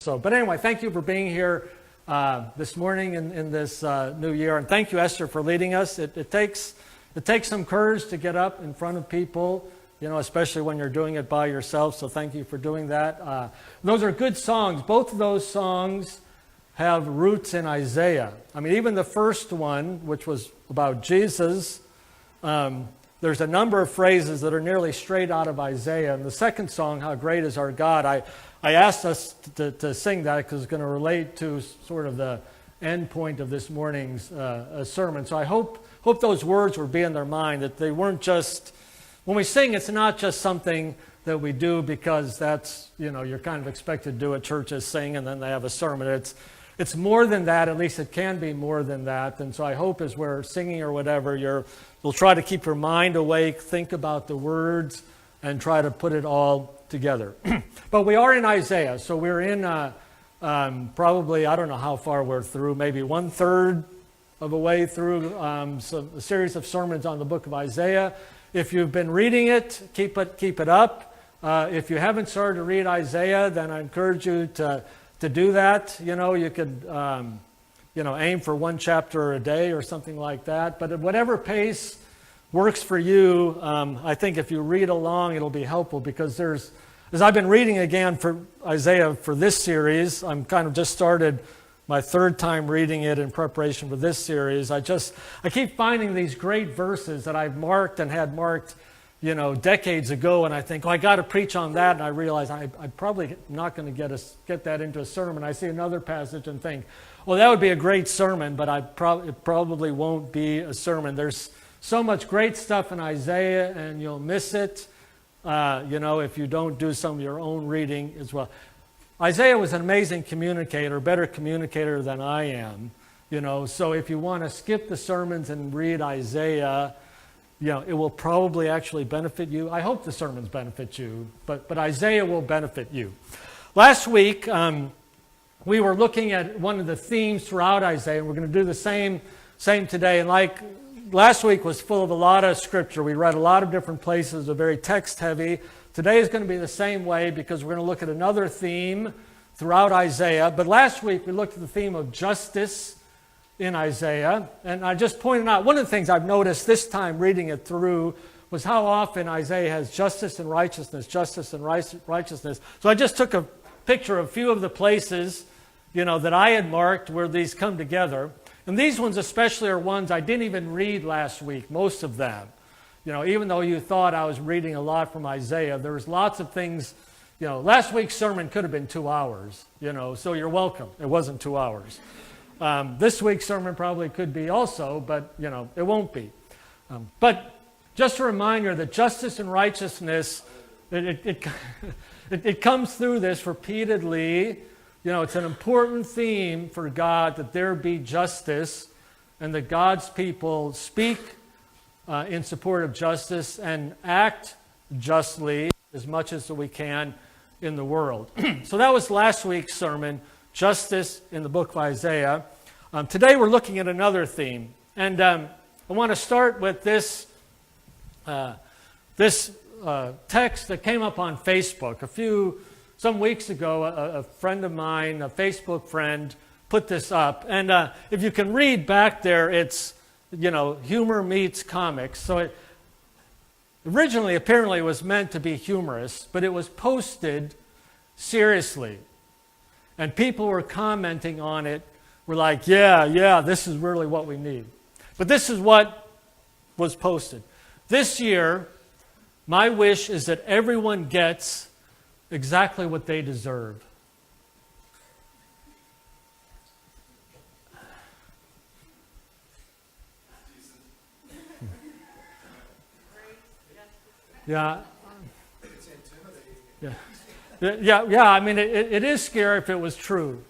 But anyway, thank you for being here this morning in this new year, and thank you, Esther, for leading us. It takes some courage to get up in front of people, especially when you're doing it by yourself. So thank you for doing that. Those are good songs. Both of those songs have roots in Isaiah. I mean, even the first one, which was about Jesus, there's a number of phrases that are nearly straight out of Isaiah. And the second song, How Great Is Our God, I asked us to sing that because it's going to relate to sort of the end point of this morning's sermon. So I hope those words will be in their mind, that they weren't just, when we sing, it's not just something that we do because that's, you're kind of expected to do at churches, sing, and then they have a sermon. It's more than that. At least it can be more than that. And so I hope as we're singing or whatever, you'll try to keep your mind awake, think about the words, and try to put it all together. But we are in Isaiah, so we're in probably, I don't know how far we're through, maybe 1/3 of a way through a series of sermons on the book of Isaiah. If you've been reading it, keep it up. If you haven't started to read Isaiah, then I encourage you to do that. You could aim for one chapter a day or something like that. But at whatever pace works for you, I think if you read along, it'll be helpful, because as I've been reading again for Isaiah for this series, I'm kind of just started my third time reading it in preparation for this series. I keep finding these great verses that I've marked and had marked decades ago, and I think, I got to preach on that, and I realize I'm probably not going to get that into a sermon. I see another passage and think, well, that would be a great sermon, but it probably won't be a sermon. There's so much great stuff in Isaiah, and you'll miss it, if you don't do some of your own reading as well. Isaiah was an amazing communicator, better communicator than I am, so if you want to skip the sermons and read Isaiah, it will probably actually benefit you. I hope the sermons benefit you, but Isaiah will benefit you. Last week, we were looking at one of the themes throughout Isaiah, and we're going to do the same today. And like last week was full of a lot of scripture. We read a lot of different places, very text-heavy. Today is going to be the same way, because we're going to look at another theme throughout Isaiah. But last week, we looked at the theme of justice in Isaiah, and I just pointed out, one of the things I've noticed this time reading it through was how often Isaiah has justice and righteousness. So I just took a picture of a few of the places, that I had marked where these come together. And these ones especially are ones I didn't even read last week, most of them. Even though you thought I was reading a lot from Isaiah, there was lots of things, last week's sermon could have been 2 hours, so you're welcome. It wasn't 2 hours. This week's sermon probably could be also, but, it won't be. But just a reminder that justice and righteousness, it comes through this repeatedly. It's an important theme for God that there be justice, and that God's people speak in support of justice and act justly as much as we can in the world. So that was last week's sermon, justice in the book of Isaiah. Today we're looking at another theme, and I want to start with this text that came up on Facebook some weeks ago. A friend of mine, a Facebook friend, put this up, and if you can read back there, it's humor meets comics. So it originally apparently was meant to be humorous, but it was posted seriously. And people were commenting on it, were like, yeah, this is really what we need. But this is what was posted. This year, my wish is that everyone gets exactly what they deserve. Yeah. Yeah. I mean, it is scary if it was true,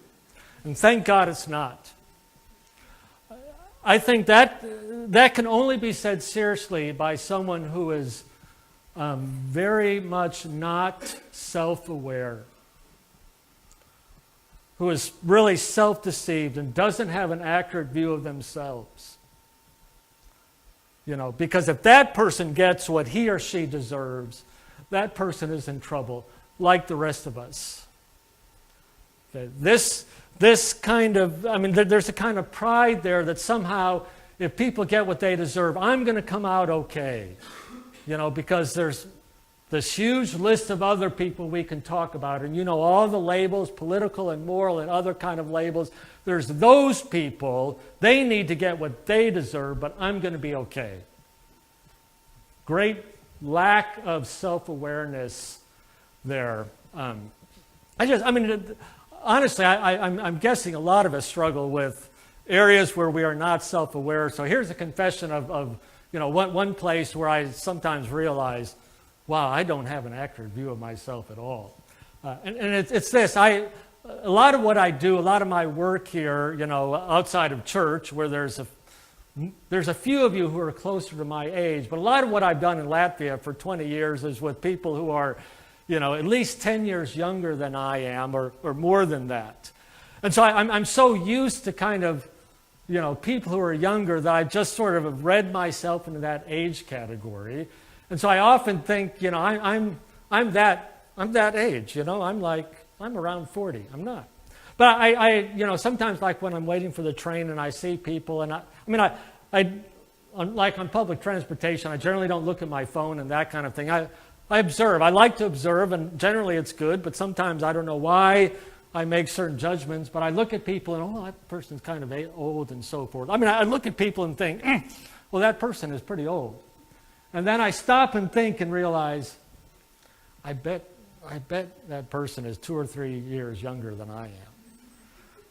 and thank God it's not. I think that can only be said seriously by someone who is very much not self-aware, who is really self-deceived and doesn't have an accurate view of themselves. Because if that person gets what he or she deserves, that person is in trouble, like the rest of us. Okay, this kind of, I mean, there's a kind of pride there that somehow if people get what they deserve, I'm going to come out okay. Because there's this huge list of other people we can talk about. And all the labels, political and moral and other kind of labels. There's those people, they need to get what they deserve, but I'm going to be okay. Great lack of self-awareness there. Honestly, I'm guessing a lot of us struggle with areas where we are not self-aware. So here's a confession of one place where I sometimes realize, wow, I don't have an accurate view of myself at all. And it's this. A lot of what I do, a lot of my work here, outside of church, where there's a few of you who are closer to my age, but a lot of what I've done in Latvia for 20 years is with people who are, at least 10 years younger than I am, or more than that. And so I'm so used to kind of, people who are younger that I just sort of have read myself into that age category. And so I often think, I'm that age, I'm around 40. I'm not. But I sometimes like when I'm waiting for the train and I see people, and like on public transportation, I generally don't look at my phone and that kind of thing. I observe. I like to observe, and generally it's good, but sometimes I don't know why I make certain judgments, but I look at people and, that person's kind of old and so forth. I look at people and think, well, that person is pretty old. And then I stop and think and realize, I bet that person is 2 or 3 years younger than I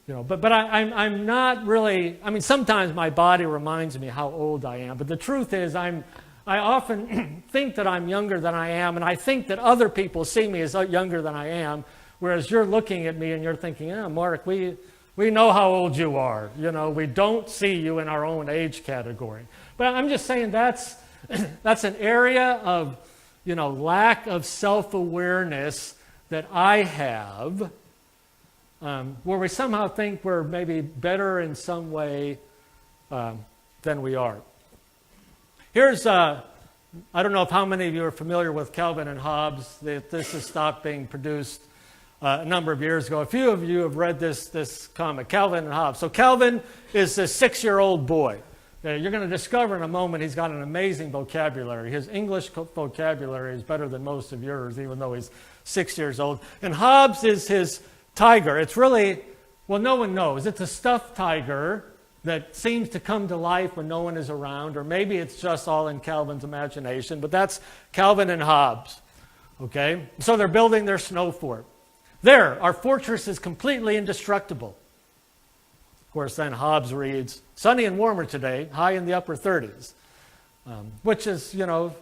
am. But I'm not really, sometimes my body reminds me how old I am, but the truth is I often think that I'm younger than I am, and I think that other people see me as younger than I am, whereas you're looking at me and you're thinking, Mark, we know how old you are. We don't see you in our own age category. But I'm just saying that's an area of, lack of self-awareness that I have, where we somehow think we're maybe better in some way than we are. Here's, I don't know if how many of you are familiar with Calvin and Hobbes. This has stopped being produced a number of years ago. A few of you have read this comic, Calvin and Hobbes. So Calvin is a 6-year-old boy. You're going to discover in a moment he's got an amazing vocabulary. His English vocabulary is better than most of yours, even though he's 6 years old. And Hobbes is his tiger. It's really, well, no one knows. It's a stuffed tiger that seems to come to life when no one is around, or maybe it's just all in Calvin's imagination, but that's Calvin and Hobbes. Okay? So they're building their snow fort. There, our fortress is completely indestructible. Of course, then Hobbes reads, sunny and warmer today, high in the upper 30s, which is, the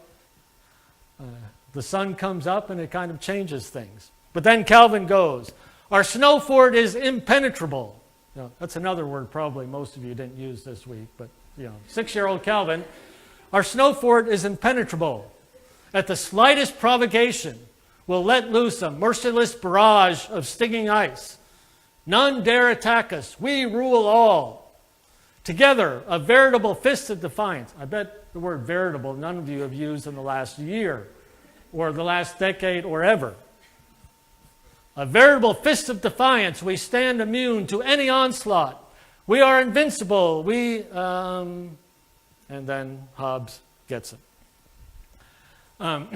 sun comes up and it kind of changes things. But then Calvin goes, our snow fort is impenetrable. That's another word probably most of you didn't use this week, but 6-year-old Calvin, our snow fort is impenetrable. At the slightest provocation, we'll let loose a merciless barrage of stinging ice. None dare attack us. We rule all. Together, a veritable fist of defiance. I bet the word veritable none of you have used in the last year or the last decade or ever. A veritable fist of defiance. We stand immune to any onslaught. We are invincible. And then Hobbes gets it. But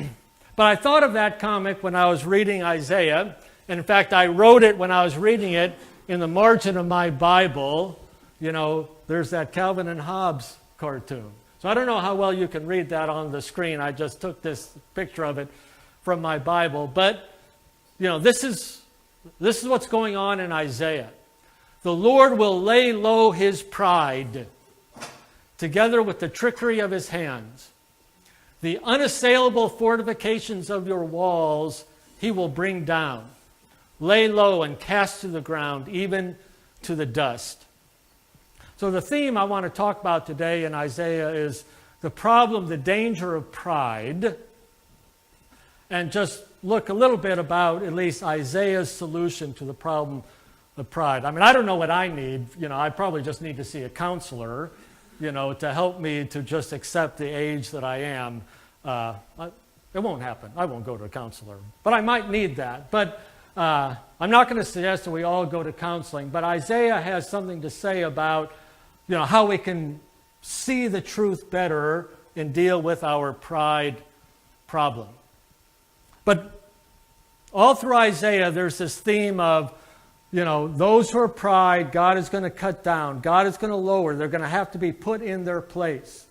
I thought of that comic when I was reading Isaiah. And in fact, I wrote it when I was reading it in the margin of my Bible. There's that Calvin and Hobbes cartoon. So I don't know how well you can read that on the screen. I just took this picture of it from my Bible. But, this is what's going on in Isaiah. The Lord will lay low his pride together with the trickery of his hands. The unassailable fortifications of your walls he will bring down. Lay low and cast to the ground, even to the dust. So the theme I want to talk about today in Isaiah is the problem, the danger of pride, and just look a little bit about at least Isaiah's solution to the problem of pride. I don't know what I need. I probably just need to see a counselor, to help me to just accept the age that I am. It won't happen. I won't go to a counselor. But I might need that. But I'm not going to suggest that we all go to counseling, but Isaiah has something to say about, how we can see the truth better and deal with our pride problem. But all through Isaiah, there's this theme of, those who are pride, God is going to cut down. God is going to lower. They're going to have to be put in their place.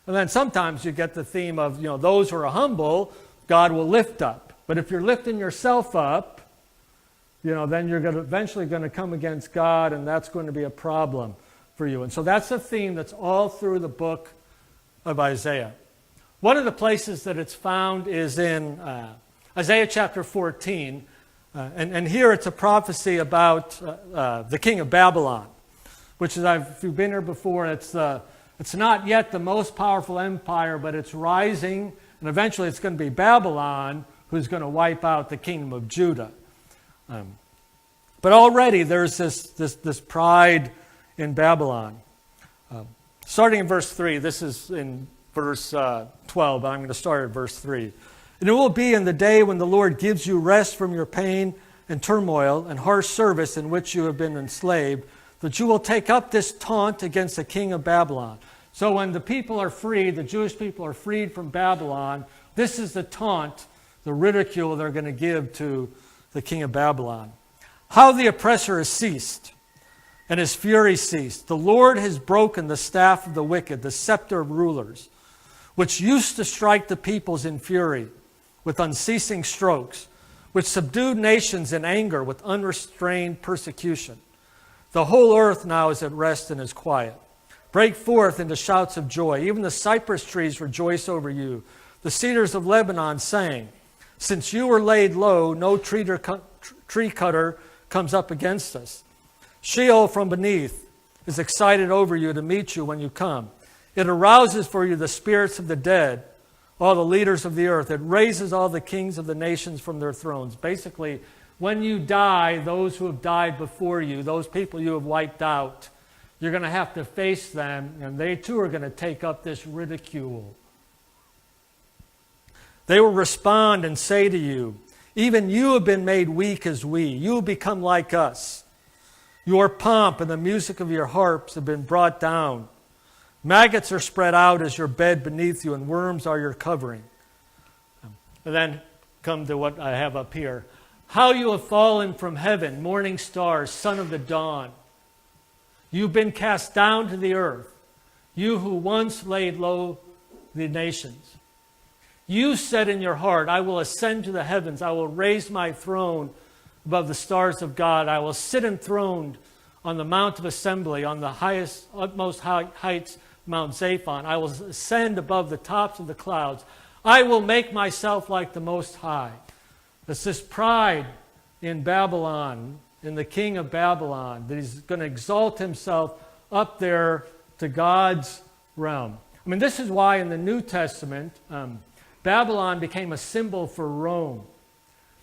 And then sometimes you get the theme of, those who are humble, God will lift up. But if you're lifting yourself up, then you're eventually going to come against God, and that's going to be a problem for you. And so that's a theme that's all through the book of Isaiah. One of the places that it's found is in Isaiah chapter 14. And here it's a prophecy about the king of Babylon, which is, if you've been here before, it's not yet the most powerful empire, but it's rising, and eventually it's going to be Babylon who's going to wipe out the kingdom of Judah. But already there's this pride in Babylon. Starting in verse 3, this is in verse 12, but I'm going to start at verse 3. And it will be in the day when the Lord gives you rest from your pain and turmoil and harsh service in which you have been enslaved, that you will take up this taunt against the king of Babylon. So when the people are freed, the Jewish people are freed from Babylon, this is the taunt, the ridicule they're going to give to the king of Babylon. How the oppressor has ceased, and his fury ceased. The Lord has broken the staff of the wicked, the scepter of rulers, which used to strike the peoples in fury with unceasing strokes, which subdued nations in anger with unrestrained persecution. The whole earth now is at rest and is quiet. Break forth into shouts of joy. Even the cypress trees rejoice over you. The cedars of Lebanon saying, since you were laid low, no tree cutter comes up against us. Sheol from beneath is excited over you to meet you when you come. It arouses for you the spirits of the dead, all the leaders of the earth. It raises all the kings of the nations from their thrones. Basically, when you die, those who have died before you, those people you have wiped out, you're going to have to face them, and they too are going to take up this ridicule. They will respond and say to you, even you have been made weak as we. You have become like us. Your pomp and the music of your harps have been brought down. Maggots are spread out as your bed beneath you, and worms are your covering. And then come to what I have up here. How you have fallen from heaven, morning stars, son of the dawn. You've been cast down to the earth, you who once laid low the nations. You said in your heart, I will ascend to the heavens. I will raise my throne above the stars of God. I will sit enthroned on the mount of assembly, on the utmost heights, Mount Zaphon. I will ascend above the tops of the clouds. I will make myself like the Most High. It's this pride in Babylon, in the king of Babylon, that he's going to exalt himself up there to God's realm. I mean, this is why in the New Testament, Babylon became a symbol for Rome.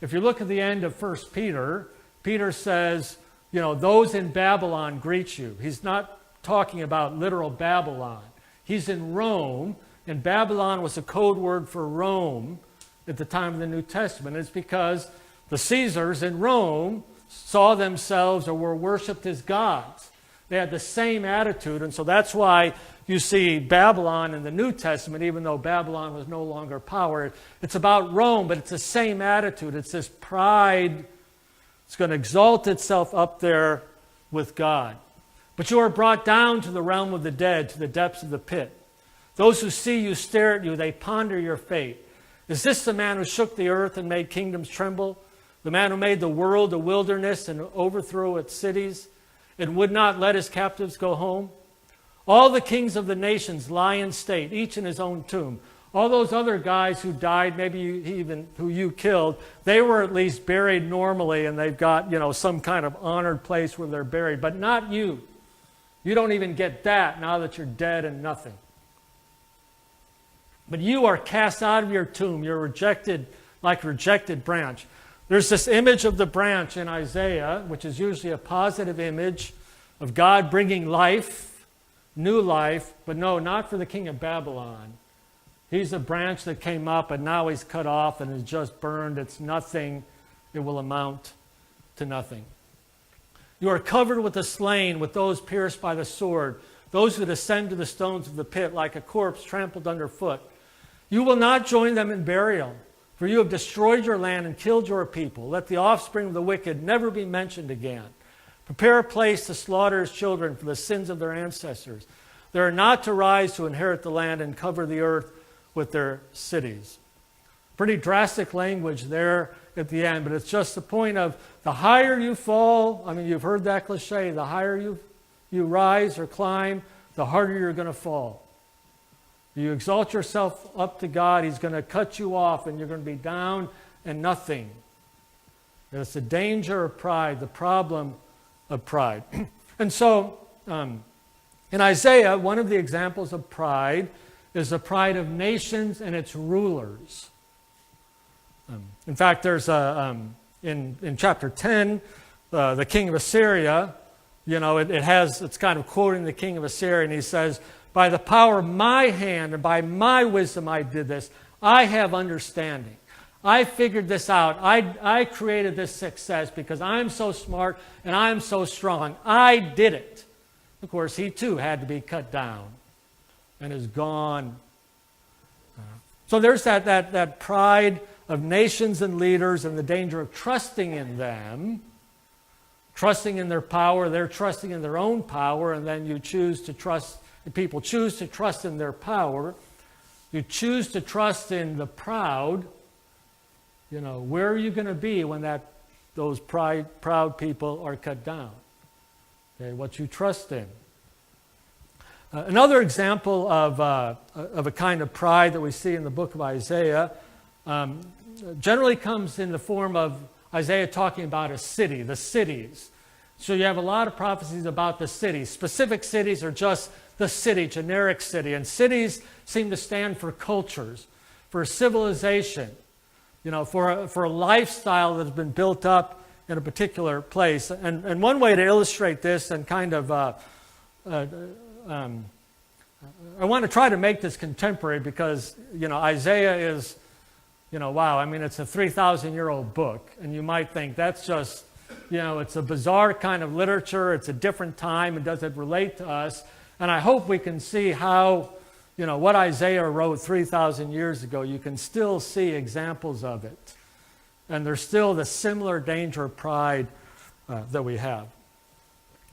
If you look at the end of 1 Peter, Peter says, those in Babylon greet you. He's not talking about literal Babylon. He's in Rome, and Babylon was a code word for Rome at the time of the New Testament. It's because the Caesars in Rome saw themselves or were worshipped as gods. They had the same attitude, and so that's why you see Babylon in the New Testament, even though Babylon was no longer power. It's about Rome, but it's the same attitude. It's this pride. It's going to exalt itself up there with God. But you are brought down to the realm of the dead, to the depths of the pit. Those who see you stare at you, they ponder your fate. Is this the man who shook the earth and made kingdoms tremble? The man who made the world a wilderness and overthrew its cities and would not let his captives go home? All the kings of the nations lie in state, each in his own tomb. All those other guys who died, maybe even who you killed, they were at least buried normally, and they've got, some kind of honored place where they're buried. But not you. You don't even get that now that you're dead and nothing. But you are cast out of your tomb. You're rejected like a rejected branch. There's this image of the branch in Isaiah, which is usually a positive image of God bringing life, new life, but no, not for the king of Babylon. He's a branch that came up and now he's cut off and is just burned. It's nothing it will amount to nothing. You are covered with the slain, with those pierced by the sword, those who descend to the stones of the pit like a corpse trampled underfoot. You will not join them in burial, for you have destroyed your land and killed your people. Let the offspring of the wicked never be mentioned again. Prepare a place to slaughter his children for the sins of their ancestors. They are not to rise to inherit the land and cover the earth with their cities. Pretty drastic language there at the end, but it's just the point of the higher you fall, I mean, you've heard that cliche, the higher you rise or climb, the harder you're going to fall. You exalt yourself up to God, he's going to cut you off and you're going to be down and nothing. It's the danger of pride, the problem of pride. And so, in Isaiah, one of the examples of pride is the pride of nations and its rulers. In fact, there's in chapter 10, the king of Assyria, it's kind of quoting the king of Assyria, and he says, by the power of my hand and by my wisdom I did this. I have understanding. I figured this out. I created this success because I'm so smart and I'm so strong. I did it. Of course, he too had to be cut down and is gone. So there's that pride of nations and leaders and the danger of trusting in them, trusting in their power. They're trusting in their own power, and then people choose to trust in their power. You choose to trust in the proud. Where are you going to be when those proud people are cut down? Okay, what you trust in. Another example of a kind of pride that we see in the book of Isaiah generally comes in the form of Isaiah talking about a city, the cities. So you have a lot of prophecies about the cities. Specific cities are just the city, generic city. And cities seem to stand for cultures, for civilization, for a lifestyle that has been built up in a particular place. And one way to illustrate this and kind of, I want to try to make this contemporary because, Isaiah is, wow, I mean, it's a 3,000-year-old book. And you might think that's just, it's a bizarre kind of literature. It's a different time. And does it relate to us? And I hope we can see how, what Isaiah wrote 3,000 years ago, you can still see examples of it. And there's still the similar danger of pride that we have.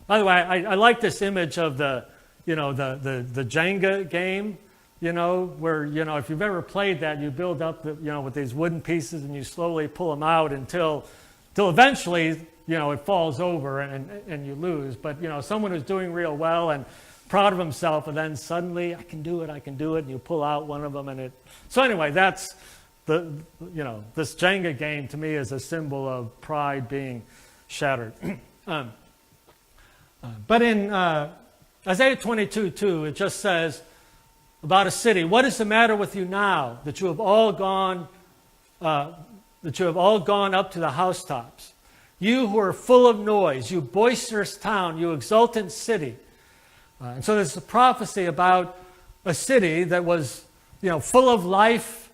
By the way, I like this image of the Jenga game, where, if you've ever played that, you build up, with these wooden pieces and you slowly pull them out until eventually, it falls over and you lose. But, someone who's doing real well and proud of himself, and then suddenly, I can do it, and you pull out one of them, So anyway, that's this Jenga game to me is a symbol of pride being shattered. But in Isaiah 22:2, it just says about a city, what is the matter with you now that you have all gone up to the housetops? You who are full of noise, you boisterous town, you exultant city. And so there's a prophecy about a city that was, full of life,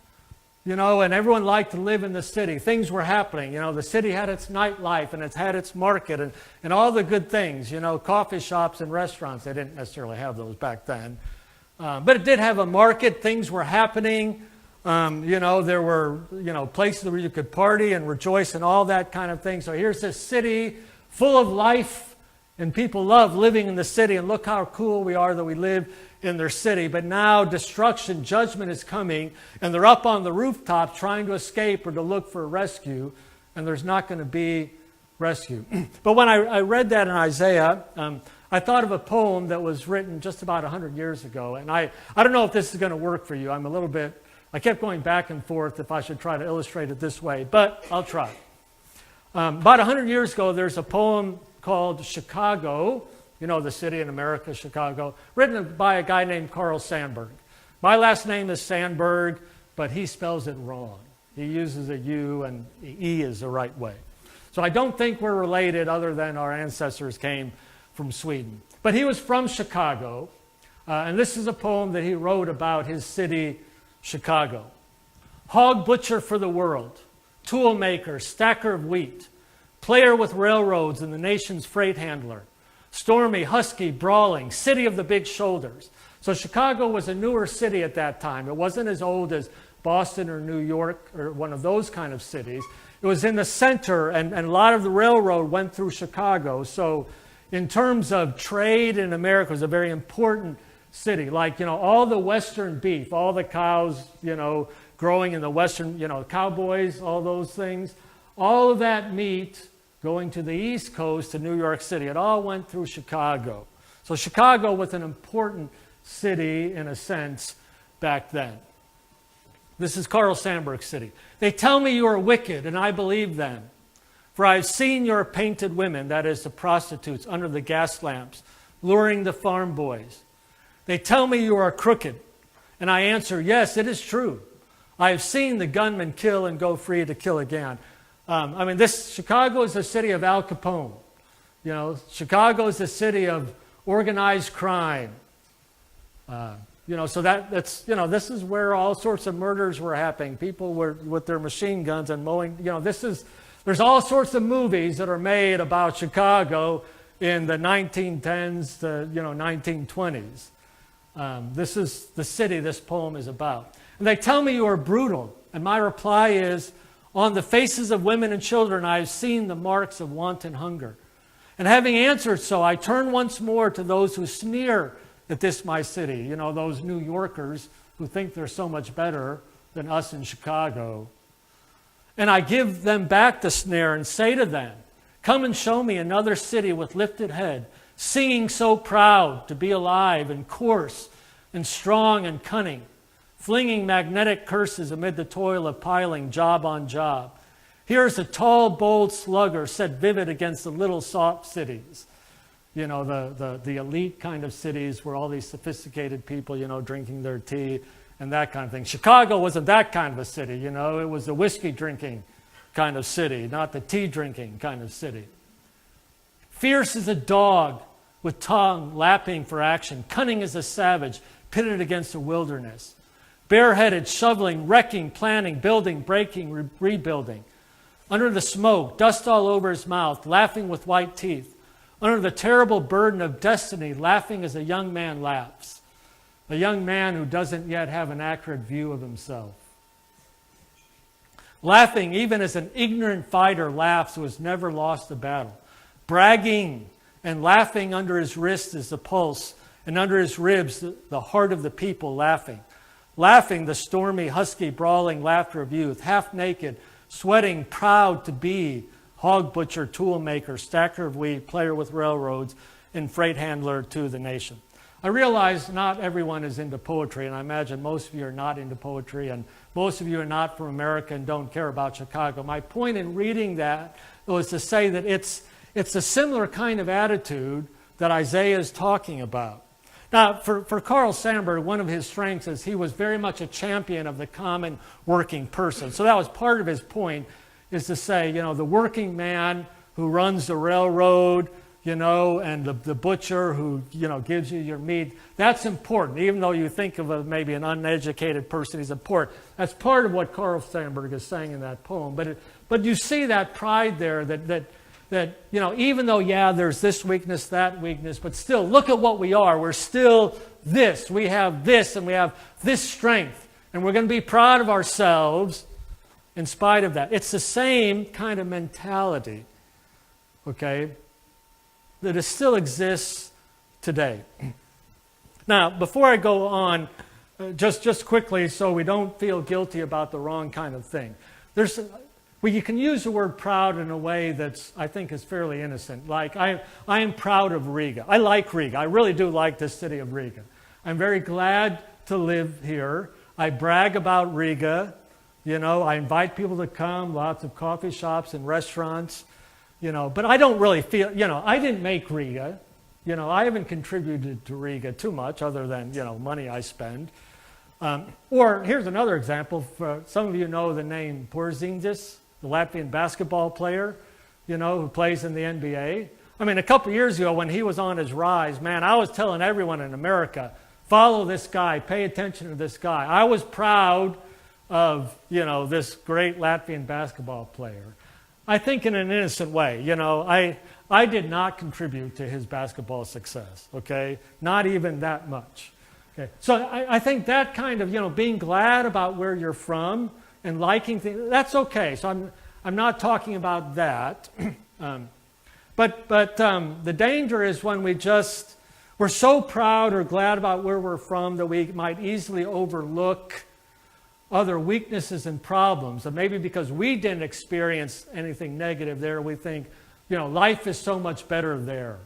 and everyone liked to live in the city. Things were happening. The city had its nightlife and it had its market and all the good things, coffee shops and restaurants. They didn't necessarily have those back then. But it did have a market. Things were happening. There were, places where you could party and rejoice and all that kind of thing. So here's this city full of life. And people love living in the city, and look how cool we are that we live in their city. But now destruction, judgment is coming, and they're up on the rooftops trying to escape or to look for rescue, and there's not going to be rescue. But when I read that in Isaiah, I thought of a poem that was written just about 100 years ago. And I don't know if this is going to work for you. I kept going back and forth if I should try to illustrate it this way, but I'll try. About 100 years ago, there's a poem called Chicago, the city in America, Chicago, written by a guy named Sandberg. My last name is Sandberg, but he spells it wrong. He uses a U and E is the right way. So I don't think we're related other than our ancestors came from Sweden. But he was from Chicago, and this is a poem that he wrote about his city, Chicago. Hog butcher for the world, tool maker, stacker of wheat, player with railroads and the nation's freight handler. Stormy, husky, brawling, city of the big shoulders. So Chicago was a newer city at that time. It wasn't as old as Boston or New York or one of those kind of cities. It was in the center, and a lot of the railroad went through Chicago. So in terms of trade in America, it was a very important city. Like, all the western beef, all the cows, growing in the western, cowboys, all those things, all of that meat going to the East Coast to New York City, it all went through Chicago. So Chicago was an important city in a sense back then. This is Carl Sandberg City. They tell me you are wicked, and I believe them. For I have seen your painted women, that is the prostitutes, under the gas lamps, luring the farm boys. They tell me you are crooked, and I answer, yes, it is true. I have seen the gunman kill and go free to kill again. Chicago is the city of Al Capone. Chicago is the city of organized crime. This is where all sorts of murders were happening. People were with their machine guns and mowing. There's all sorts of movies that are made about Chicago in the 1910s to 1920s. This is the city this poem is about. And they tell me you are brutal, and my reply is, on the faces of women and children I have seen the marks of wanton hunger. And having answered so, I turn once more to those who sneer at this my city, those New Yorkers who think they're so much better than us in Chicago. And I give them back the snare and say to them, come and show me another city with lifted head, singing so proud to be alive and coarse and strong and cunning, flinging magnetic curses amid the toil of piling job on job. Here's a tall, bold slugger set vivid against the little soft cities. The elite kind of cities where all these sophisticated people, drinking their tea and that kind of thing. Chicago wasn't that kind of a city, it was the whiskey drinking kind of city, not the tea drinking kind of city. Fierce as a dog with tongue lapping for action, cunning as a savage pitted against the wilderness. Bareheaded, shoveling, wrecking, planning, building, breaking, rebuilding. Under the smoke, dust all over his mouth, laughing with white teeth. Under the terrible burden of destiny, laughing as a young man laughs. A young man who doesn't yet have an accurate view of himself. Laughing even as an ignorant fighter laughs who has never lost a battle. Bragging and laughing under his wrist is the pulse, and under his ribs the heart of the people laughing. Laughing the stormy, husky, brawling laughter of youth, half naked, sweating, proud to be hog butcher, tool maker, stacker of wheat, player with railroads, and freight handler to the nation. I realize not everyone is into poetry, and I imagine most of you are not into poetry, and most of you are not from America and don't care about Chicago. My point in reading that was to say that it's a similar kind of attitude that Isaiah is talking about. Now, for Carl Sandberg, one of his strengths is he was very much a champion of the common working person. So that was part of his point, is to say, the working man who runs the railroad, and the butcher who, gives you your meat, that's important. Even though you think of maybe an uneducated person, he's important. That's part of what Carl Sandberg is saying in that poem. But you see that pride there that even though, there's this weakness, that weakness, but still, look at what we are. We're still this. We have this, and we have this strength. And we're going to be proud of ourselves in spite of that. It's the same kind of mentality, okay, that it still exists today. Now, before I go on, just quickly, so we don't feel guilty about the wrong kind of thing. You can use the word proud in a way that's, I think, is fairly innocent. Like, I am proud of Riga. I like Riga. I really do like the city of Riga. I'm very glad to live here. I brag about Riga. I invite people to come, lots of coffee shops and restaurants. But I don't really feel, I didn't make Riga. I haven't contributed to Riga too much other than, money I spend. Or here's another example. Some of you know the name Porzingis, the Latvian basketball player, who plays in the NBA. A couple of years ago when he was on his rise, man, I was telling everyone in America, follow this guy, pay attention to this guy. I was proud of, this great Latvian basketball player. I think in an innocent way. You know, I did not contribute to his basketball success, okay? Not even that much. Okay. So I think that kind of, you know, being glad about where you're from and liking things, that's okay. So I'm not talking about that. But the danger is when we're so proud or glad about where we're from that we might easily overlook other weaknesses and problems. And maybe because we didn't experience anything negative there, we think, you know, life is so much better there,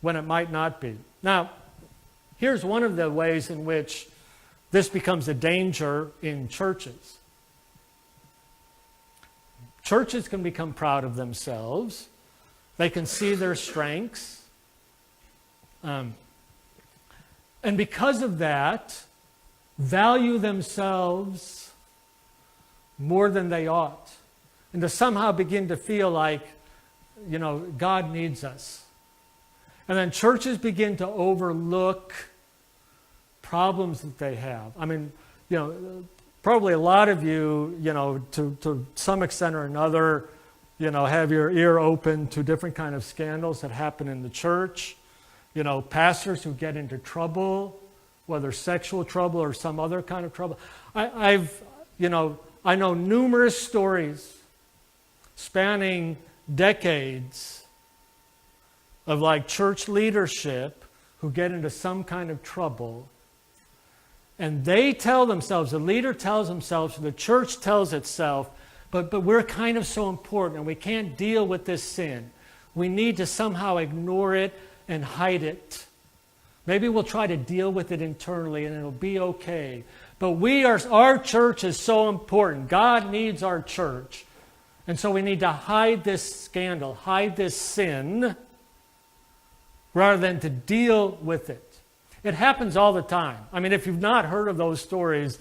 when it might not be. Now, here's one of the ways in which this becomes a danger in churches. Churches can become proud of themselves. They can see their strengths. And because of that, value themselves more than they ought. And to somehow begin to feel like, you know, God needs us. And then churches begin to overlook problems that they have. I mean, you know, probably a lot of you, you know, to some extent or another, you know, have your ear open to different kind of scandals that happen in the church. You know, pastors who get into trouble, whether sexual trouble or some other kind of trouble. I know numerous stories spanning decades of like church leadership who get into some kind of trouble. And they tell themselves, the leader tells themselves, the church tells itself, but we're kind of so important and we can't deal with this sin. We need to somehow ignore it and hide it. Maybe we'll try to deal with it internally and it'll be okay. But our church is so important. God needs our church. And so we need to hide this scandal, hide this sin, rather than to deal with it. It happens all the time. I mean, if you've not heard of those stories,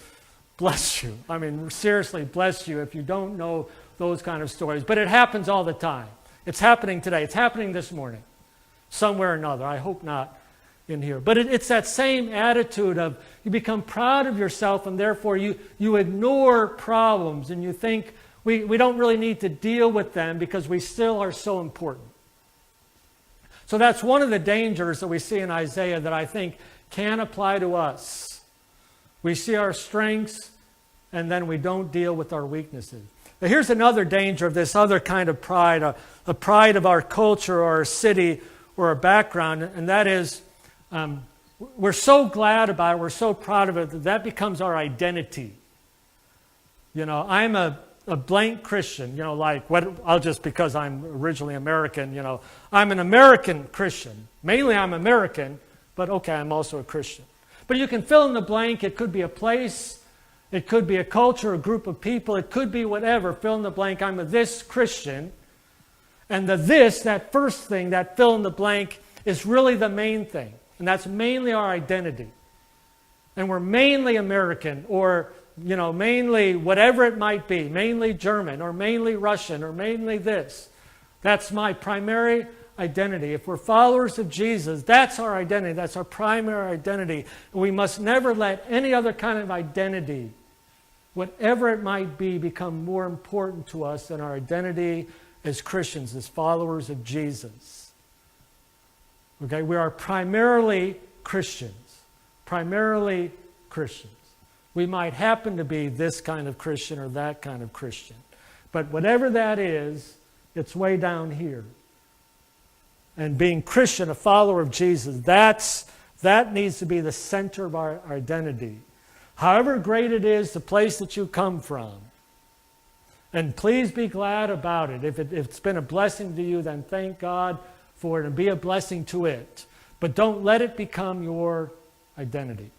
bless you. I mean, seriously, bless you if you don't know those kind of stories. But it happens all the time. It's happening today. It's happening this morning, somewhere or another. I hope not in here. But it's that same attitude of you become proud of yourself and therefore you ignore problems and you think we don't really need to deal with them because we still are so important. So that's one of the dangers that we see in Isaiah that I think can apply to us. We see our strengths and then we don't deal with our weaknesses. Now here's another danger of this other kind of pride, a pride of our culture or our city or our background, and that is we're so glad about it, we're so proud of it, that becomes our identity. You know, I'm a blank Christian, you know, like I'll just because I'm originally American, you know, I'm an American Christian. Mainly I'm American, but okay, I'm also a Christian. But you can fill in the blank. It could be a place, it could be a culture, a group of people, it could be whatever. Fill in the blank. I'm a this Christian. And that first thing, that fill in the blank, is really the main thing. And that's mainly our identity. And we're mainly American, or, you know, mainly whatever it might be, mainly German, or mainly Russian, or mainly this. That's my primary identity. If we're followers of Jesus, that's our identity. That's our primary identity. And we must never let any other kind of identity, whatever it might be, become more important to us than our identity as Christians, as followers of Jesus. Okay, we are primarily Christians. Primarily Christians. We might happen to be this kind of Christian or that kind of Christian. But whatever that is, it's way down here. And being Christian, a follower of Jesus, that needs to be the center of our identity. However great it is, the place that you come from. And please be glad about it. If it's been a blessing to you, then thank God for it and be a blessing to it. But don't let it become your identity.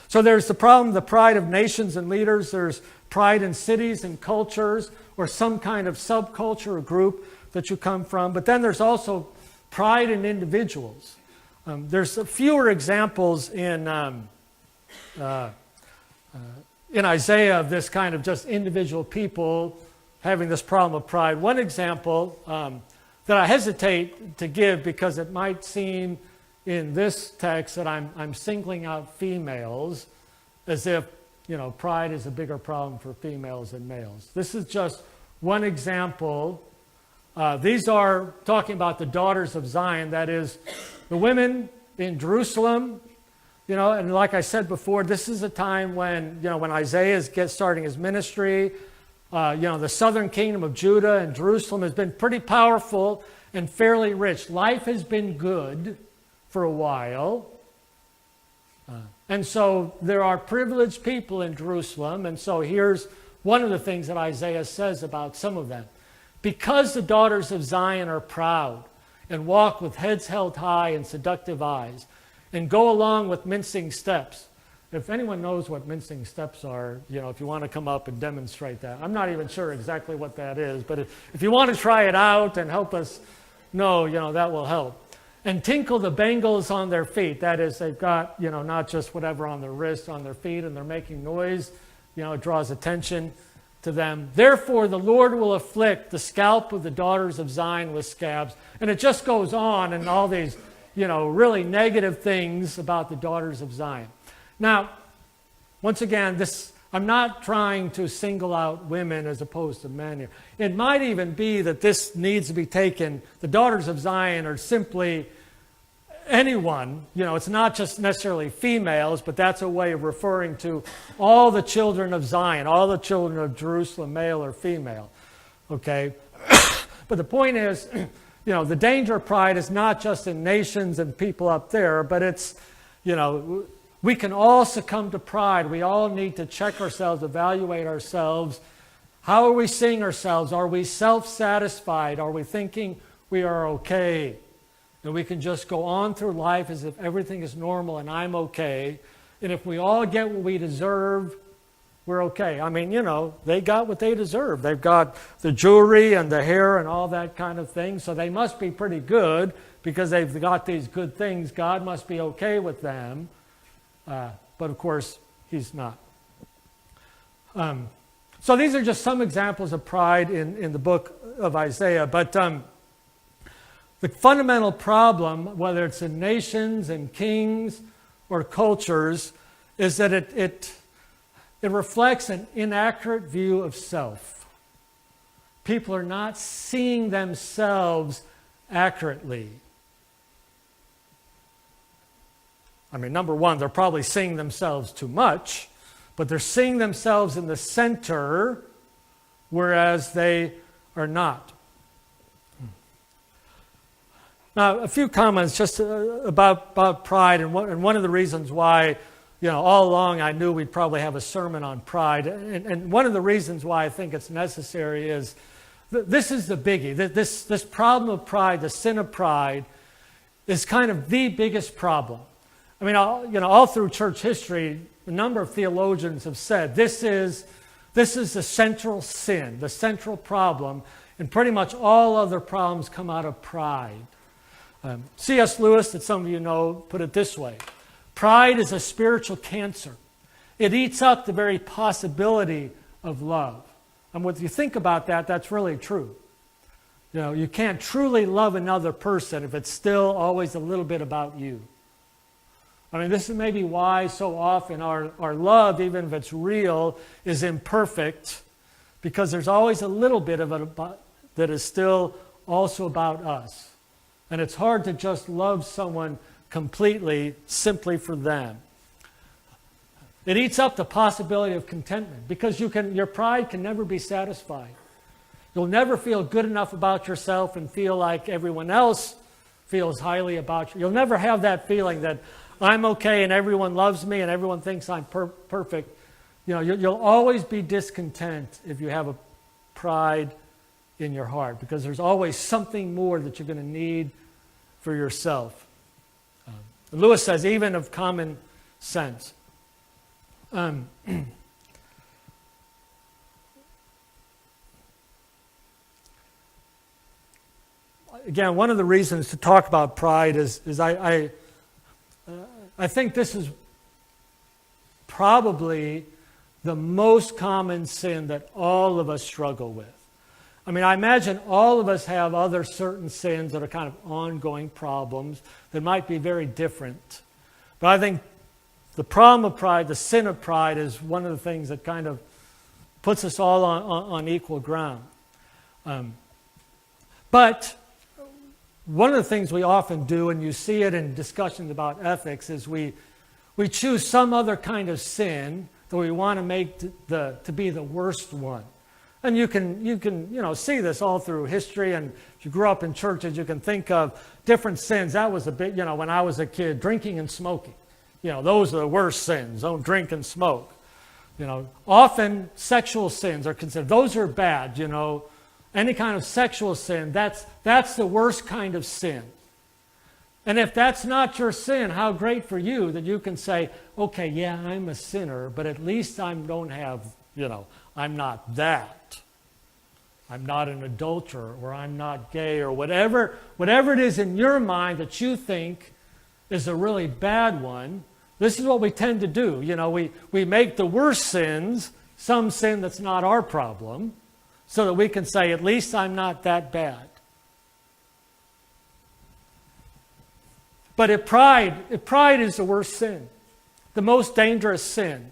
So there's the problem, the pride of nations and leaders. There's pride in cities and cultures or some kind of subculture or group that you come from. But then there's also pride in individuals. There's fewer examples in Isaiah of this kind of just individual people having this problem of pride. One example that I hesitate to give because it might seem in this text that I'm singling out females as if, you know, pride is a bigger problem for females than males. This is just one example. These are talking about the daughters of Zion, that is, the women in Jerusalem. And like I said before, this is a time when, when Isaiah is starting his ministry, the southern kingdom of Judah and Jerusalem has been pretty powerful and fairly rich. Life has been good for a while. And so there are privileged people in Jerusalem. And so here's one of the things that Isaiah says about some of them. Because the daughters of Zion are proud and walk with heads held high and seductive eyes and go along with mincing steps. If anyone knows what mincing steps are, if you want to come up and demonstrate that. I'm not even sure exactly what that is, but if you want to try it out and help us know, that will help. And tinkle the bangles on their feet. That is, they've got, not just whatever on their wrists, on their feet, and they're making noise. It draws attention to them. Therefore, the Lord will afflict the scalp of the daughters of Zion with scabs. And it just goes on and all these, really negative things about the daughters of Zion. Now, once again, I'm not trying to single out women as opposed to men here. It might even be that this needs to be taken, the daughters of Zion are simply anyone. It's not just necessarily females, but that's a way of referring to all the children of Zion, all the children of Jerusalem, male or female. Okay? But the point is, the danger of pride is not just in nations and people up there, but it's, we can all succumb to pride. We all need to check ourselves, evaluate ourselves. How are we seeing ourselves? Are we self-satisfied? Are we thinking we are okay? And we can just go on through life as if everything is normal and I'm okay. And if we all get what we deserve, we're okay. I mean, they got what they deserve. They've got the jewelry and the hair and all that kind of thing. So they must be pretty good because they've got these good things. God must be okay with them. But of course, he's not. So these are just some examples of pride in the book of Isaiah. But the fundamental problem, whether it's in nations and kings or cultures, is that it reflects an inaccurate view of self. People are not seeing themselves accurately. I mean, number one, they're probably seeing themselves too much, but they're seeing themselves in the center, whereas they are not. Now, a few comments just about pride, and one of the reasons why, all along I knew we'd probably have a sermon on pride. And one of the reasons why I think it's necessary is this is the biggie. This problem of pride, the sin of pride, is kind of the biggest problem. I mean, all through church history, a number of theologians have said this is the central sin, the central problem, and pretty much all other problems come out of pride. C.S. Lewis, that some of you know, put it this way. Pride is a spiritual cancer. It eats up the very possibility of love. And when you think about that, that's really true. You can't truly love another person if it's still always a little bit about you. I mean, this is maybe why so often our love, even if it's real, is imperfect, because there's always a little bit of it that is still also about us. And it's hard to just love someone completely simply for them. It eats up the possibility of contentment because your pride can never be satisfied. You'll never feel good enough about yourself and feel like everyone else feels highly about you. You'll never have that feeling that I'm okay and everyone loves me and everyone thinks I'm perfect. You'll always be discontent if you have a pride in your heart, because there's always something more that you're going to need for yourself. Lewis says, even of common sense. Again, one of the reasons to talk about pride is I think this is probably the most common sin that all of us struggle with. I mean, I imagine all of us have other certain sins that are kind of ongoing problems that might be very different. But I think the problem of pride, the sin of pride, is one of the things that kind of puts us all on equal ground. But one of the things we often do, and you see it in discussions about ethics, is we choose some other kind of sin that we want to make to be the worst one. And you can see this all through history, and if you grew up in churches, you can think of different sins. That was a big, when I was a kid, drinking and smoking. Those are the worst sins. Don't drink and smoke. Often sexual sins are considered, those are bad, Any kind of sexual sin, that's the worst kind of sin. And if that's not your sin, how great for you that you can say, okay, yeah, I'm a sinner, but at least I don't have, I'm not that. I'm not an adulterer, or I'm not gay, or whatever it is in your mind that you think is a really bad one. This is what we tend to do. We make the worst sins some sin that's not our problem, so that we can say, at least I'm not that bad. But if pride is the worst sin, the most dangerous sin,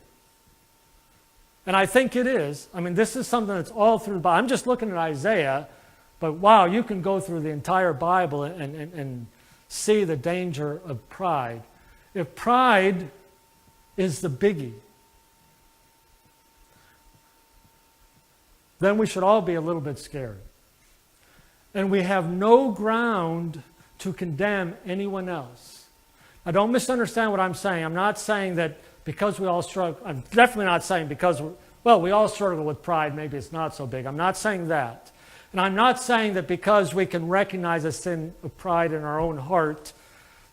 and I think it is. This is something that's all through the Bible. I'm just looking at Isaiah, but wow, you can go through the entire Bible and see the danger of pride. If pride is the biggie, then we should all be a little bit scared. And we have no ground to condemn anyone else. Now, don't misunderstand what I'm saying. I'm not saying that because we all struggle, I'm definitely not saying because, we all struggle with pride, maybe it's not so big. I'm not saying that. And I'm not saying that because we can recognize a sin of pride in our own heart,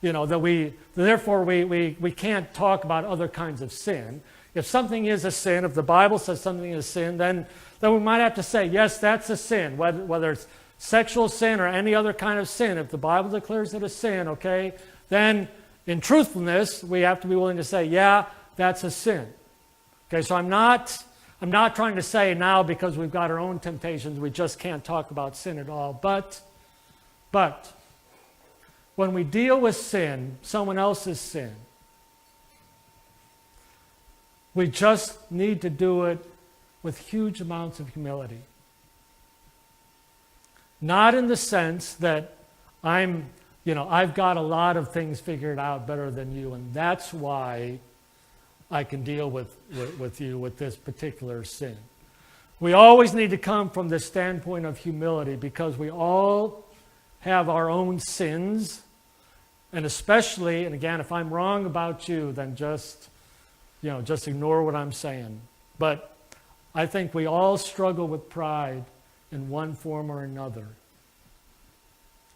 therefore we can't talk about other kinds of sin. If something is a sin, if the Bible says something is sin, then we might have to say, yes, that's a sin, whether it's sexual sin or any other kind of sin. If the Bible declares it a sin, okay, then in truthfulness, we have to be willing to say, yeah, that's a sin. Okay, so I'm not trying to say now because we've got our own temptations, we just can't talk about sin at all. But when we deal with sin, someone else's sin, we just need to do it with huge amounts of humility. Not in the sense that I've got a lot of things figured out better than you, and that's why I can deal with you with this particular sin. We always need to come from the standpoint of humility because we all have our own sins, and especially, and again, if I'm wrong about you, then just ignore what I'm saying. But I think we all struggle with pride in one form or another.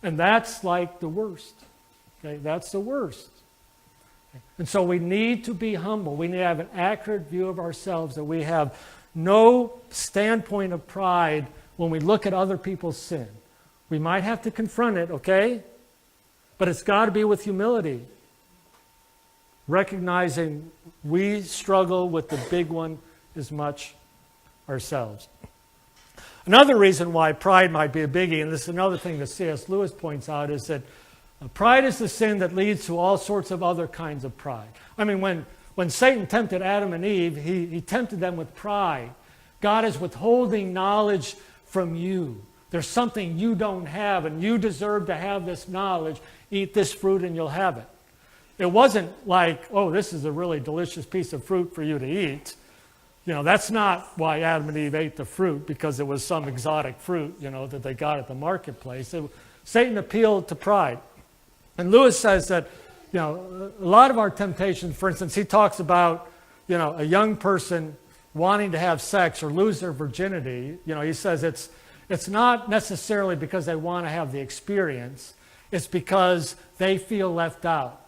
And that's like the worst. Okay, that's the worst. And so we need to be humble. We need to have an accurate view of ourselves, that we have no standpoint of pride when we look at other people's sin. We might have to confront it, okay? But it's got to be with humility. Recognizing we struggle with the big one as much ourselves. Another reason why pride might be a biggie, and this is another thing that C.S. Lewis points out, is that pride is the sin that leads to all sorts of other kinds of pride. When Satan tempted Adam and Eve, he tempted them with pride. God is withholding knowledge from you. There's something you don't have, and you deserve to have this knowledge. Eat this fruit and you'll have it. It wasn't like, oh, this is a really delicious piece of fruit for you to eat. That's not why Adam and Eve ate the fruit, because it was some exotic fruit, that they got at the marketplace. Satan appealed to pride. And Lewis says that, a lot of our temptations, for instance, he talks about, a young person wanting to have sex or lose their virginity. He says it's not necessarily because they want to have the experience. It's because they feel left out.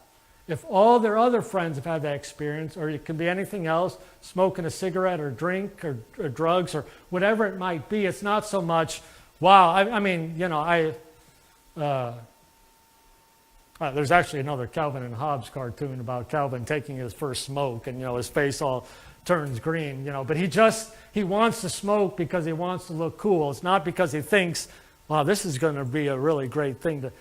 If all their other friends have had that experience, or it can be anything else, smoking a cigarette or drink or drugs or whatever it might be, it's not so much, wow, there's actually another Calvin and Hobbes cartoon about Calvin taking his first smoke, and his face all turns green, but he wants to smoke because he wants to look cool. It's not because he thinks, wow, this is going to be a really great thing.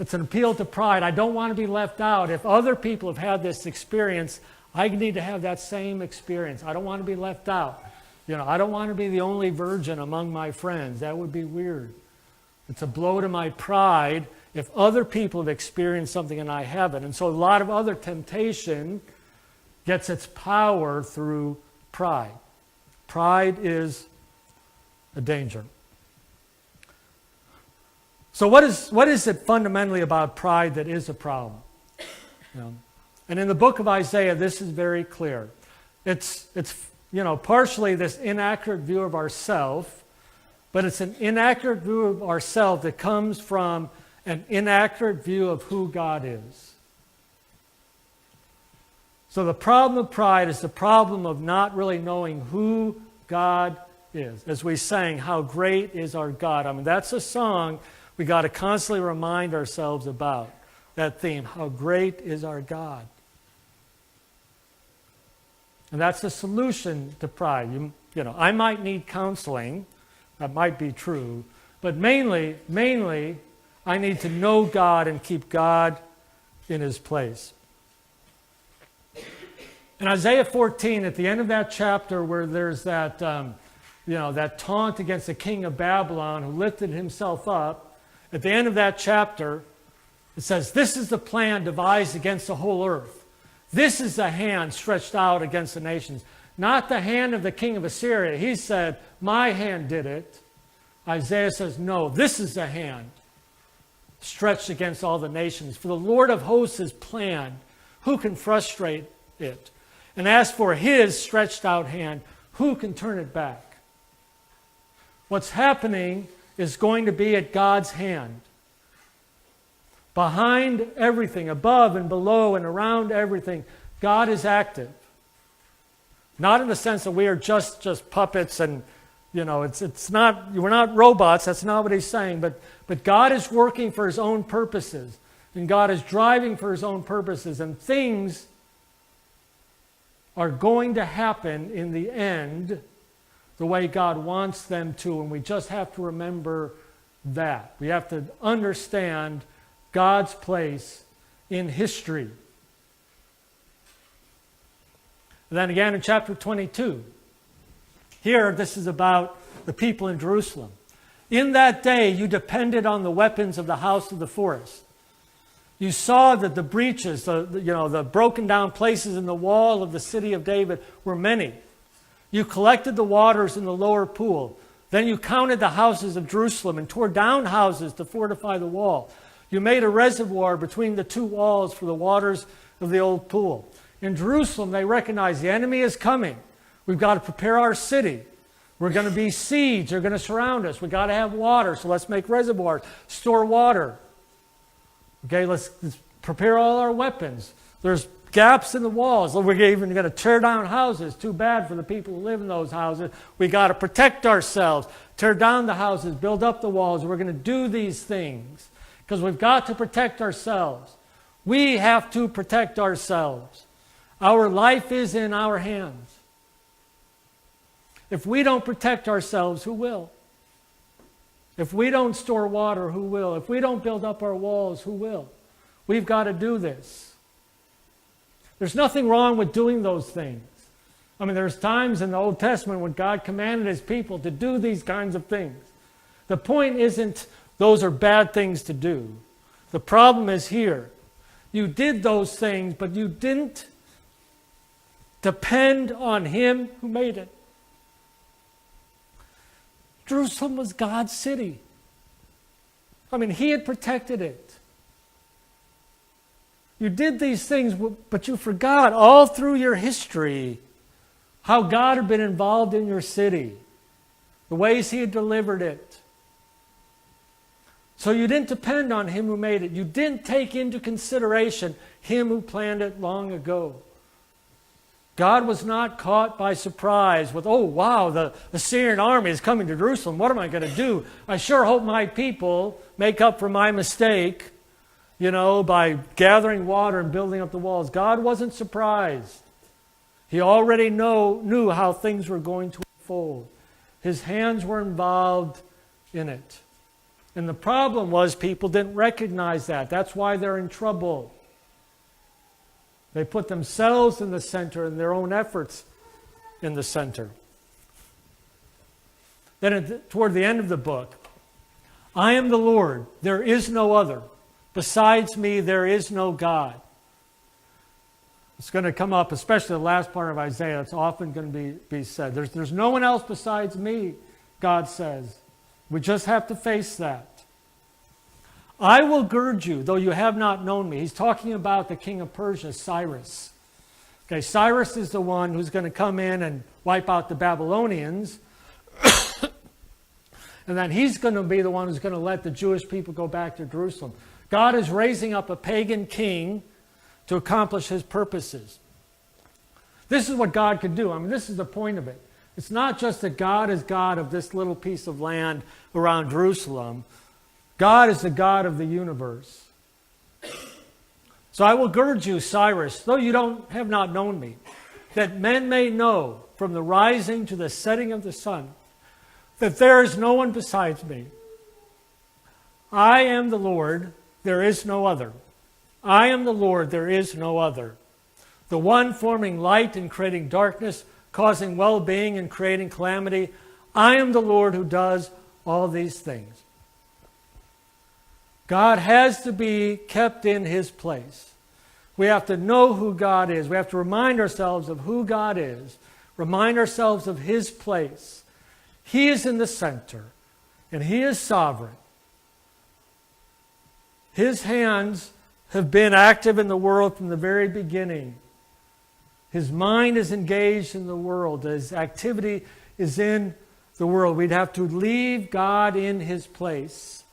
It's an appeal to pride. I don't want to be left out. If other people have had this experience, I need to have that same experience. I don't want to be left out. I don't want to be the only virgin among my friends. That would be weird. It's a blow to my pride if other people have experienced something and I haven't. And so a lot of other temptation gets its power through pride. Pride is a danger. So what is it fundamentally about pride that is a problem? And in the book of Isaiah, this is very clear. It's partially this inaccurate view of ourself, but it's an inaccurate view of ourselves that comes from an inaccurate view of who God is. So the problem of pride is the problem of not really knowing who God is. As we sang, how great is our God. I mean, that's a song we got to constantly remind ourselves about. That theme, how great is our God. And that's the solution to pride. I might need counseling. That might be true. But mainly, I need to know God and keep God in His place. In Isaiah 14, at the end of that chapter where there's that, that taunt against the king of Babylon who lifted himself up, at the end of that chapter, it says, this is the plan devised against the whole earth. This is the hand stretched out against the nations. Not the hand of the king of Assyria. He said, my hand did it. Isaiah says, no, this is the hand stretched against all the nations. For the Lord of hosts has planned. Who can frustrate it? And as for His stretched out hand, who can turn it back? What's happening is going to be at God's hand. Behind everything, above and below and around everything, God is active. Not in the sense that we are just puppets and, it's not, we're not robots, that's not what He's saying, but God is working for His own purposes, and God is driving for His own purposes, and things are going to happen in the end the way God wants them to, and we just have to remember that. We have to understand God's place in history. And then again in chapter 22, here this is about the people in Jerusalem. In that day you depended on the weapons of the house of the forest. You saw that the breaches, the broken down places in the wall of the city of David were many. You collected the waters in the lower pool. Then you counted the houses of Jerusalem and tore down houses to fortify the wall. You made a reservoir between the two walls for the waters of the old pool. In Jerusalem, they recognize the enemy is coming. We've got to prepare our city. We're going to be sieged. They're going to surround us. We've got to have water, so let's make reservoirs, store water. Okay, let's prepare all our weapons. There's gaps in the walls. We're even going to tear down houses. Too bad for the people who live in those houses. We got to protect ourselves. Tear down the houses, build up the walls. We're going to do these things because we've got to protect ourselves. We have to protect ourselves. Our life is in our hands. If we don't protect ourselves, who will? If we don't store water, who will? If we don't build up our walls, who will? We've got to do this. There's nothing wrong with doing those things. I mean, there's times in the Old Testament when God commanded His people to do these kinds of things. The point isn't those are bad things to do. The problem is here. You did those things, but you didn't depend on Him who made it. Jerusalem was God's city. I mean, He had protected it. You did these things, but you forgot all through your history how God had been involved in your city, the ways He had delivered it. So you didn't depend on Him who made it. You didn't take into consideration Him who planned it long ago. God was not caught by surprise with, oh, wow, the Assyrian army is coming to Jerusalem. What am I going to do? I sure hope my people make up for my mistake, by gathering water and building up the walls. God wasn't surprised. He already knew how things were going to unfold. His hands were involved in it. And the problem was people didn't recognize that. That's why they're in trouble. They put themselves in the center and their own efforts in the center. Then toward the end of the book, I am the Lord, there is no other. Besides me, there is no God. It's going to come up, especially the last part of Isaiah. It's often going to be said. There's no one else besides me, God says. We just have to face that. I will gird you, though you have not known me. He's talking about the king of Persia, Cyrus. Okay, Cyrus is the one who's going to come in and wipe out the Babylonians. And then he's going to be the one who's going to let the Jewish people go back to Jerusalem. God is raising up a pagan king to accomplish his purposes. This is what God can do. I mean, this is the point of it. It's not just that God is God of this little piece of land around Jerusalem. God is the God of the universe. So I will gird you, Cyrus, though you have not known me, that men may know from the rising to the setting of the sun that there is no one besides me. I am the Lord, there is no other. I am the Lord, there is no other. The one forming light and creating darkness, causing well-being and creating calamity. I am the Lord who does all these things. God has to be kept in his place. We have to know who God is. We have to remind ourselves of who God is. Remind ourselves of his place. He is in the center, and he is sovereign. His hands have been active in the world from the very beginning. His mind is engaged in the world. His activity is in the world. We'd have to leave God in his place.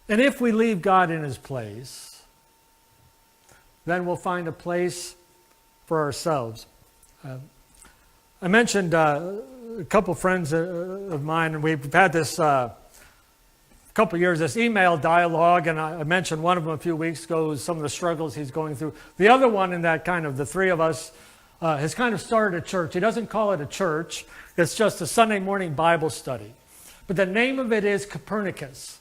And if we leave God in his place, then we'll find a place for ourselves. I mentioned a couple friends of mine, and we've had this couple of years, this email dialogue, and I mentioned one of them a few weeks ago, some of the struggles he's going through. The other one in that kind of, the three of us, has kind of started a church. He doesn't call it a church. It's just a Sunday morning Bible study. But the name of it is Copernicus.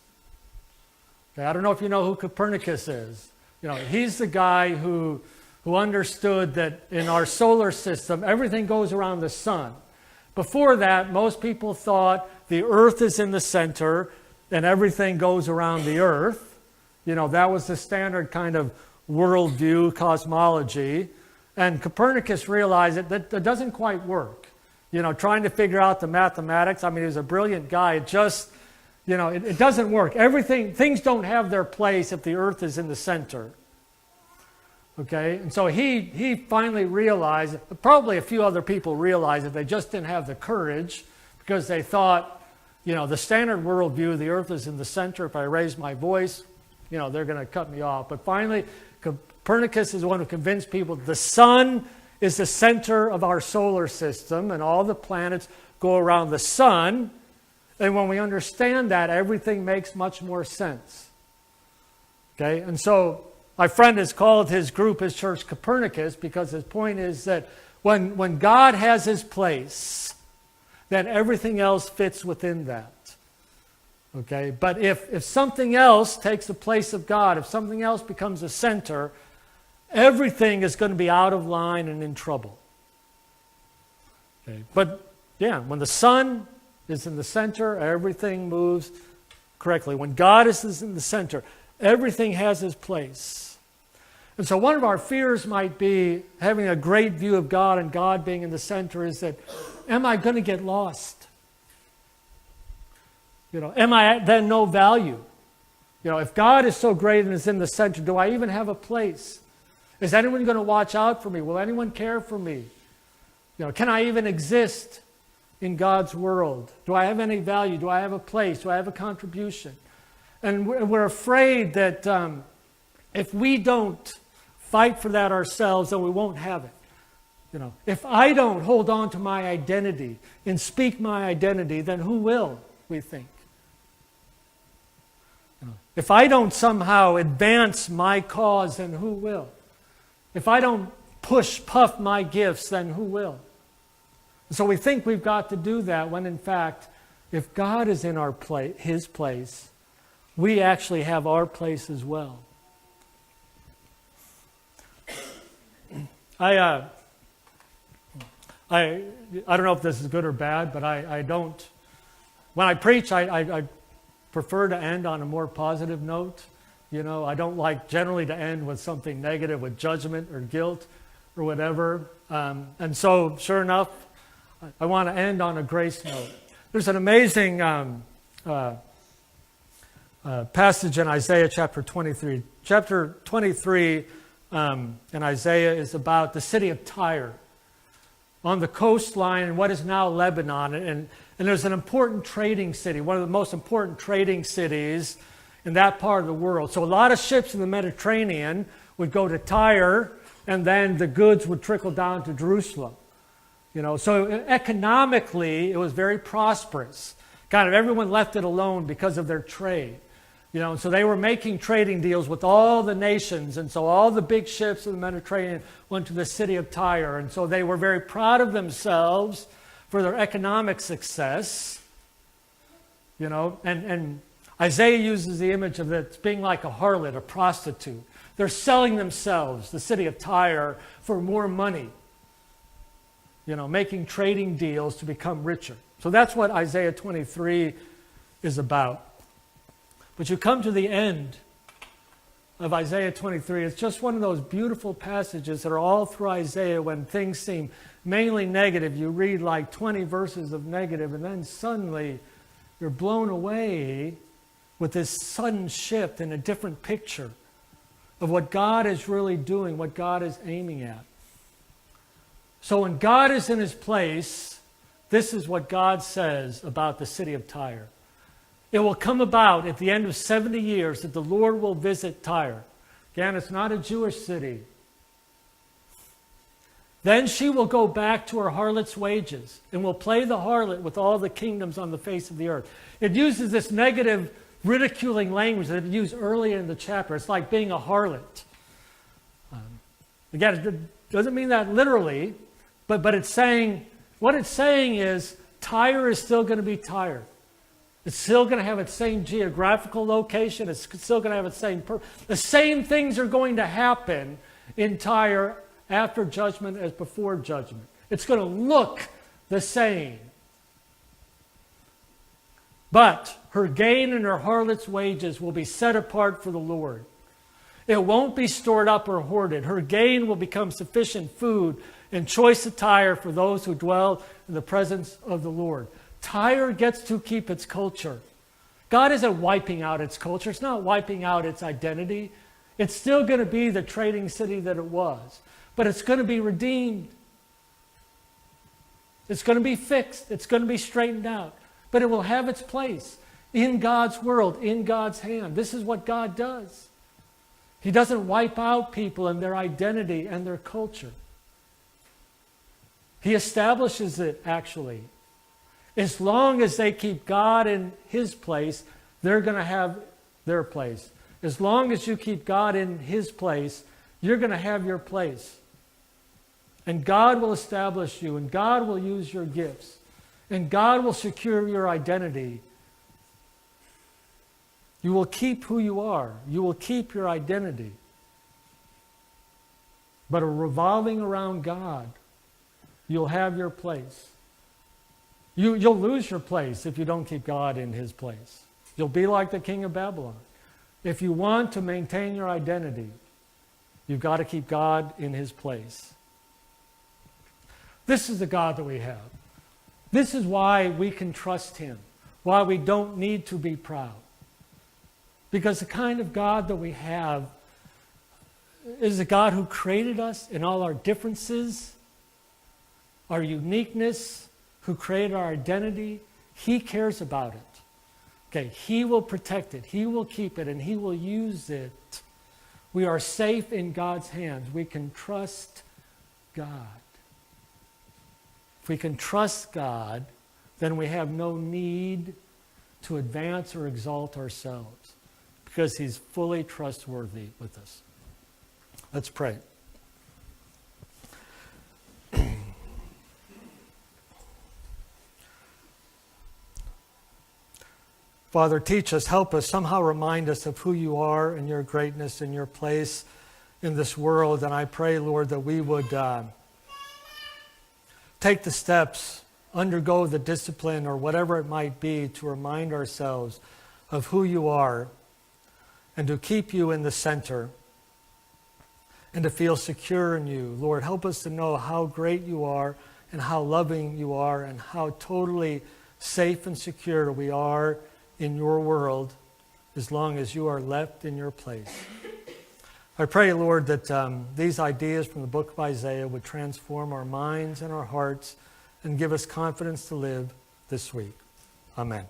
Okay, I don't know if you know who Copernicus is. You know, he's the guy who understood that in our solar system, everything goes around the sun. Before that, most people thought the earth is in the center and everything goes around the earth. You know, that was the standard kind of worldview, cosmology. And Copernicus realized that doesn't quite work. You know, trying to figure out the mathematics. I mean, he was a brilliant guy. It just, you know, it doesn't work. Things don't have their place if the earth is in the center. Okay, and so he finally realized, probably a few other people realized that they just didn't have the courage because they thought, you know, the standard worldview, the earth is in the center. If I raise my voice, you know, they're going to cut me off. But finally, Copernicus is the one who convinced people the sun is the center of our solar system and all the planets go around the sun. And when we understand that, everything makes much more sense. Okay, and so my friend has called his group, his church, Copernicus, because his point is that when God has his place, then everything else fits within that. Okay, but if something else takes the place of God, if something else becomes the center, everything is going to be out of line and in trouble. Okay, but yeah, when the sun is in the center, everything moves correctly. When God is in the center, everything has his place. And so one of our fears might be having a great view of God and God being in the center is that, am I going to get lost? You know, am I then no value? You know, if God is so great and is in the center, do I even have a place? Is anyone going to watch out for me? Will anyone care for me? You know, can I even exist in God's world? Do I have any value? Do I have a place? Do I have a contribution? And we're afraid that if we don't fight for that ourselves, then we won't have it. You know, if I don't hold on to my identity and speak my identity, then who will, we think? You know, if I don't somehow advance my cause, then who will? If I don't puff my gifts, then who will? And so we think we've got to do that when in fact, if God is in our his place, we actually have our place as well. I I don't know if this is good or bad, but I don't, when I preach, I prefer to end on a more positive note. You know, I don't like generally to end with something negative, with judgment or guilt or whatever. And so, sure enough, I want to end on a grace note. There's an amazing passage in Isaiah chapter 23. Chapter 23 in Isaiah is about the city of Tyre on the coastline in what is now Lebanon. And there's an important trading city, one of the most important trading cities in that part of the world. So a lot of ships in the Mediterranean would go to Tyre, and then the goods would trickle down to Jerusalem. You know, so economically, it was very prosperous. Kind of everyone left it alone because of their trade. You know, so they were making trading deals with all the nations, and so all the big ships in the Mediterranean went to the city of Tyre, and so they were very proud of themselves for their economic success. You know, and Isaiah uses the image of it being like a harlot, a prostitute. They're selling themselves, the city of Tyre, for more money. You know, making trading deals to become richer. So that's what Isaiah 23 is about. But you come to the end of Isaiah 23. It's just one of those beautiful passages that are all through Isaiah when things seem mainly negative. You read like 20 verses of negative, and then suddenly you're blown away with this sudden shift in a different picture of what God is really doing, what God is aiming at. So when God is in his place, this is what God says about the city of Tyre. It will come about at the end of 70 years that the Lord will visit Tyre. Again, it's not a Jewish city. Then she will go back to her harlot's wages and will play the harlot with all the kingdoms on the face of the earth. It uses this negative, ridiculing language that it used earlier in the chapter. It's like being a harlot. Again, it doesn't mean that literally, but it's saying, what it's saying is Tyre is still going to be Tyre. It's still going to have its same geographical location. It's still going to have its same the same things are going to happen in Tyre after judgment as before judgment. It's going to look the same. But her gain and her harlot's wages will be set apart for the Lord. It won't be stored up or hoarded. Her gain will become sufficient food and choice attire for those who dwell in the presence of the Lord. Tyre gets to keep its culture. God isn't wiping out its culture. It's not wiping out its identity. It's still going to be the trading city that it was. But it's going to be redeemed. It's going to be fixed. It's going to be straightened out. But it will have its place in God's world, in God's hand. This is what God does. He doesn't wipe out people and their identity and their culture. He establishes it, actually. As long as they keep God in his place, they're going to have their place. As long as you keep God in his place, you're going to have your place. And God will establish you, and God will use your gifts, and God will secure your identity. You will keep who you are. You will keep your identity. But revolving around God, you'll have your place. You'll lose your place if you don't keep God in his place. You'll be like the king of Babylon. If you want to maintain your identity, you've got to keep God in his place. This is the God that we have. This is why we can trust him, why we don't need to be proud. Because the kind of God that we have is a God who created us in all our differences, our uniqueness, who created our identity. He cares about it. Okay, he will protect it. He will keep it, and he will use it. We are safe in God's hands. We can trust God. If we can trust God, then we have no need to advance or exalt ourselves because he's fully trustworthy with us. Let's pray. Father, teach us, help us, somehow remind us of who you are and your greatness and your place in this world. And I pray, Lord, that we would take the steps, undergo the discipline or whatever it might be to remind ourselves of who you are and to keep you in the center and to feel secure in you. Lord, help us to know how great you are and how loving you are and how totally safe and secure we are in your world as long as you are left in your place. I pray, Lord, that these ideas from the book of Isaiah would transform our minds and our hearts and give us confidence to live this week. Amen.